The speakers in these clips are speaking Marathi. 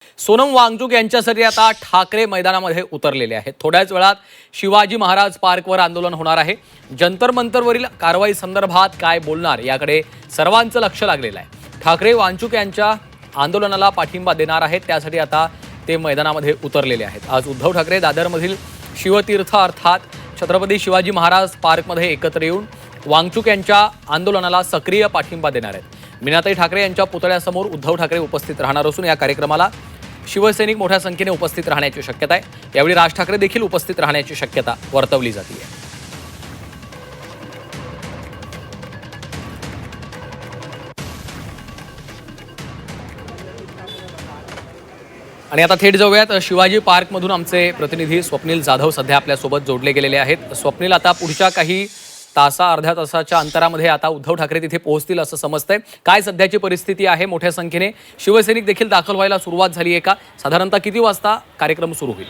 सोनम वांगचुक यांच्यासाठी आता ठाकरे मैदानामध्ये उतरलेले आहेत। थोड्याच वेळात शिवाजी महाराज पार्कवर आंदोलन होणार आहे। जंतर मंतरवरील कारवाई संदर्भात काय बोलणार याकडे सर्वांचं लक्ष लागलेलं आहे। ठाकरे वांगचुक यांच्या आंदोलनाला पाठिंबा देणार आहेत, त्यासाठी आता ते मैदानामध्ये उतरलेले आहेत। आज उद्धव ठाकरे दादरमधील शिवतीर्थ अर्थात छत्रपती शिवाजी महाराज पार्कमध्ये एकत्र येऊन वांगचुक यांच्या आंदोलनाला सक्रिय पाठिंबा देणार आहेत। मीनाताई ठाकरे यांच्या पुतळ्यासमोर उद्धव ठाकरे उपस्थित राहणार असून या कार्यक्रमाला शिवसैनिक मोठ्या संख्येने उपस्थित राहण्याची शक्यता आहे। यावेळी राज ठाकरे देखील उपस्थित राहण्याची शक्यता वर्तवली जाते आहे। आणि आता थेट जाऊयात शिवाजी पार्कमधून आमचे प्रतिनिधी स्वप्नील जाधव सध्या आपल्यासोबत जोडले गेलेले आहेत। स्वप्नील, आता पुढच्या काही अर्ध्या तासाच्या अंतरामध्ये आता उद्धव ठाकरे तिथे पोहोचतील असं समजतंय। काय सध्याची परिस्थिती आहे? मोठ्या संख्येने शिवसैनिक देखील दाखल व्हायला सुरुवात झाली आहे का? साधारणतः किती वाजता कार्यक्रम सुरू होईल?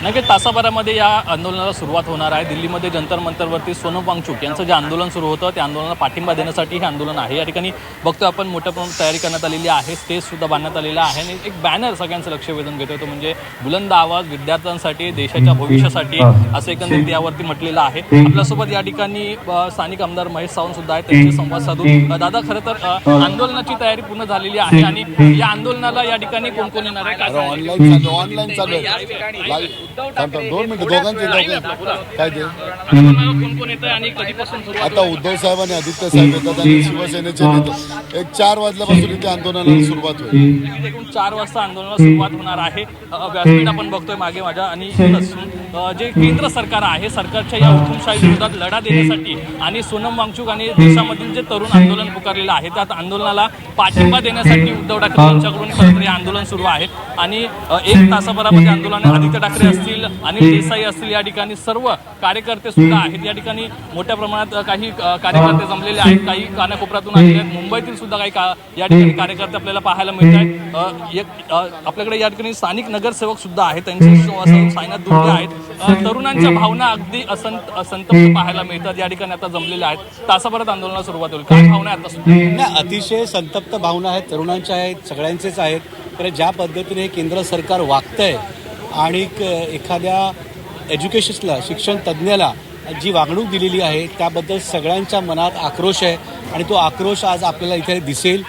नक्कीच तासाभरामध्ये या आंदोलनाला सुरुवात होणार आहे। दिल्लीमध्ये जंतर मंतरवरती सोनम वांगचुक यांचं जे आंदोलन सुरू होतं त्या आंदोलनाला पाठिंबा देण्यासाठी हे आंदोलन आहे। या ठिकाणी बघतो आपण मोठ्या प्रमाणात तयारी करण्यात आलेली आहे। स्टेजसुद्धा बांधण्यात आलेला आहे आणि एक बॅनर सगळ्यांचं लक्ष वेधून घेतो, तो म्हणजे बुलंद आवाज विद्यार्थ्यांसाठी, देशाच्या भविष्यासाठी, असं एकंदरीत यावरती म्हटलेलं आहे। आपल्यासोबत या ठिकाणी स्थानिक आमदार महेश सावंत सुद्धा आहेत, त्यांचे संवाद साधून दादा, खरं तर आंदोलनाची तयारी पूर्ण झालेली आहे आणि या आंदोलनाला या ठिकाणी कोण कोण येणार आहे? ऑनलाईन चालू आहे। 2 मिनिटं काय ते आणि कधीपासून सुरू? आता उद्धव साहेब आणि आदित्य साहेब येतात आणि शिवसेनेचे नेते 4 वाजल्यापासून इथे आंदोलनाला सुरुवात होईल। एकूण 4 वाजता आंदोलनाला सुरुवात होणार आहे। व्यासपीठ आपण बघतोय मागे माझ्या आणि जे केंद्र सरकार आहे, सरकारच्या या हुकुमशाही विरोधात लढा देण्यासाठी आणि सोनम वांगचुक आणि देशामधील जे तरुण आंदोलन पुकारलेलं आहे त्या आंदोलनाला पाठिंबा देण्यासाठी उद्धव ठाकरे यांच्याकडून खरं तर हे आंदोलन सुरू आहे। आणि 1 तासाभरामध्ये आंदोलन आदित्य ठाकरे असतील, अनिल देसाई असतील, या ठिकाणी सर्व कार्यकर्ते सुद्धा आहेत। या ठिकाणी मोठ्या प्रमाणात काही कार्यकर्ते जमलेले आहेत, काही कानाकोपऱ्यातून आलेले आहेत, मुंबईतील सुद्धा काही या ठिकाणी कार्यकर्ते आपल्याला पाहायला मिळत आहेत। आपल्याकडे या ठिकाणी स्थानिक नगरसेवक सुद्धा आहेत, त्यांचे साईनाथ दुर्गे आहेत। तरुणांच्या भावना अगदी संतप्त पाहायला मिळतात, या ठिकाणी आता जमलेल्या आहेत। तासाभरात आंदोलनाला सुरुवात होईल। काय भावना आहेत आता? अतिशय संतप्त भावना आहेत, तरुणांच्या आहेत, सगळ्यांचेच आहेत। तर ज्या पद्धतीने केंद्र सरकार वागतंय आणि एखाद्या एज्युकेशनला, शिक्षण तज्ज्ञाला जी वागणूक दिलेली आहे त्याबद्दल सगळ्यांच्या मनात आक्रोश आहे आणि तो आक्रोश आज आपल्याला इथे दिसेल।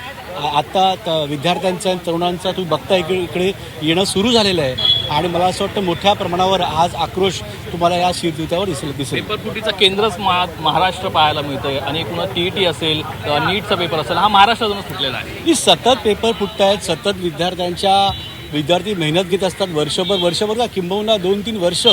आता विद्यार्थ्यांचा, तरुणांचा तुम्ही बघता इकडे येणं सुरू झालेलं आहे आणि मला असं वाटतं मोठ्या प्रमाणावर आज आक्रोश तुम्हाला या शिवतीर्थावर दिसेल। पेपरफुटीचं केंद्रच महाराष्ट्र पाहायला मिळतंय आणि एकूण TET असेल, नीटचा पेपर असेल, हा महाराष्ट्रातूनच फुटलेला आहे। ही सतत पेपर फुटत आहेत, सतत विद्यार्थी मेहनत घेत असतात, वर्षभर का किंबहुना 2-3 वर्ष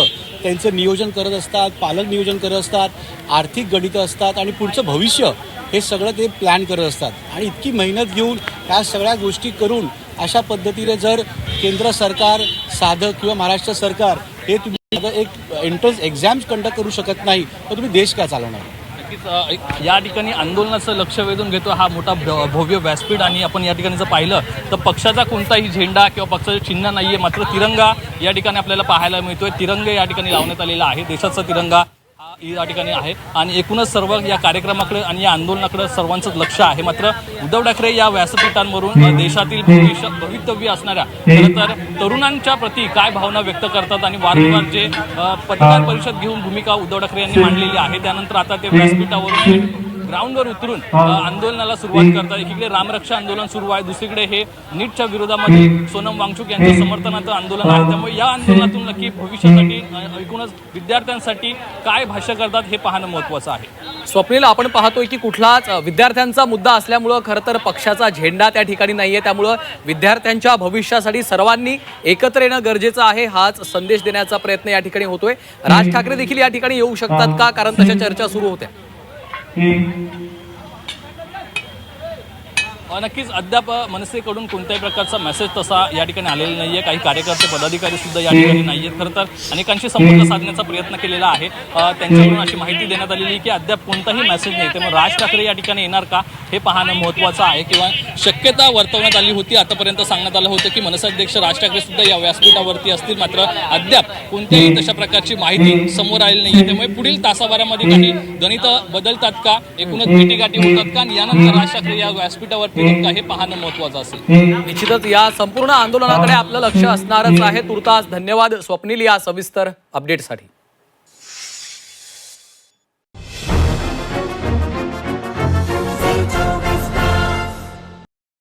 त्यांचं नियोजन करत असतात, पालक नियोजन करत असतात, आर्थिक गणितं असतात आणि पुढचं भविष्य हे सगळं ते प्लॅन करत असतात। आणि इतकी मेहनत घेऊन ह्या सगळ्या गोष्टी करून अशा पद्धतीने जर केंद्र सरकार साधं किंवा महाराष्ट्र सरकार हे तुम्ही एक एंट्रन्स एक्झाम्स कंडक्ट करू शकत नाही तर तुम्ही देश काय चालवणार? नक्कीच या ठिकाणी आंदोलनाचं लक्ष वेधून घेतो हा मोठा भव्य व्यासपीठ आणि आपण या ठिकाणी जर पाहिलं तर पक्षाचा कोणताही झेंडा किंवा पक्षाचं चिन्ह नाही आहे, मात्र तिरंगा या ठिकाणी आपल्याला पाहायला मिळतोय। तिरंगा या ठिकाणी लावण्यात आलेला आहे, देशाचा तिरंगा या ठिकाणी आहे आणि एकूणच सर्व या कार्यक्रमाकडे आणि या आंदोलनाकडे सर्वांचंच लक्ष आहे। मात्र उद्धव ठाकरे या व्यासपीठांवरून देशातील भवितव्य असणाऱ्या खरं तर तरुणांच्या प्रती काय भावना व्यक्त करतात आणि वारंवार जे पत्रकार परिषद घेऊन भूमिका उद्धव ठाकरे यांनी मांडलेली आहे, त्यानंतर आता ते व्यासपीठावरून ग्राउंडवर उतरून आंदोलनाला सुरुवात करतात। एकीकडे रामरक्षा आंदोलन सुरू आहे, दुसरीकडे हे नीटच्या विरोधामध्ये सोनम वांगचुक यांच्या समर्थनाचं आंदोलन आहे। त्यामुळे या आंदोलनातून नक्की भविष्यासाठी, एकूणच विद्यार्थ्यांसाठी काय भाष्य करतात हे पाहणं महत्त्वाचं आहे। स्वप्नील, आपण पाहतोय की कुठलाच विद्यार्थ्यांचा मुद्दा असल्यामुळं खरं तर पक्षाचा झेंडा त्या ठिकाणी नाहीये, त्यामुळं विद्यार्थ्यांच्या भविष्यासाठी सर्वांनी एकत्र येणं गरजेचं आहे, हाच संदेश देण्याचा प्रयत्न या ठिकाणी होतोय। राज ठाकरे देखील या ठिकाणी येऊ शकतात का? कारण तशा चर्चा सुरू होत्या। नक्कीच अद्याप मनसेकडून कोणत्याही प्रकारचा मेसेज तसा या ठिकाणी आलेला नाहीये. काही कार्यकर्ते पदाधिकारी सुद्धा या ठिकाणी नाहीयेत. खरं तर अनेकांशी संपर्क साधण्याचा प्रयत्न केलेला आहे. त्यांच्याकडून अशी माहिती देण्यात आलेली की अद्याप कोणताही मेसेज नाही. त्यामुळे राज ठाकरे या ठिकाणी येणार का हे पाहणं महत्त्वाचं आहे किंवा शक्यता वर्तवण्यात आली होती. आतापर्यंत सांगण्यात आलं होतं की मनसे अध्यक्ष राज ठाकरे सुद्धा या व्यासपीठावरती असतील. मात्र अद्याप कोणत्याही तशा प्रकारची माहिती समोर आलेली नाहीये. त्यामुळे पुढील तासाभरामध्ये काही गणित बदलतात का, एकूणच भेटीगाठी होतात का आणि यानंतर राज ठाकरे या व्यासपीठावरती का हे पाहणं महत्त्वाचं असेल. निश्चितच या संपूर्ण आंदोलनाकडे आपलं लक्ष असणारच आहे. तुर्तास धन्यवाद स्वप्नील या सविस्तर अपडेटसाठी.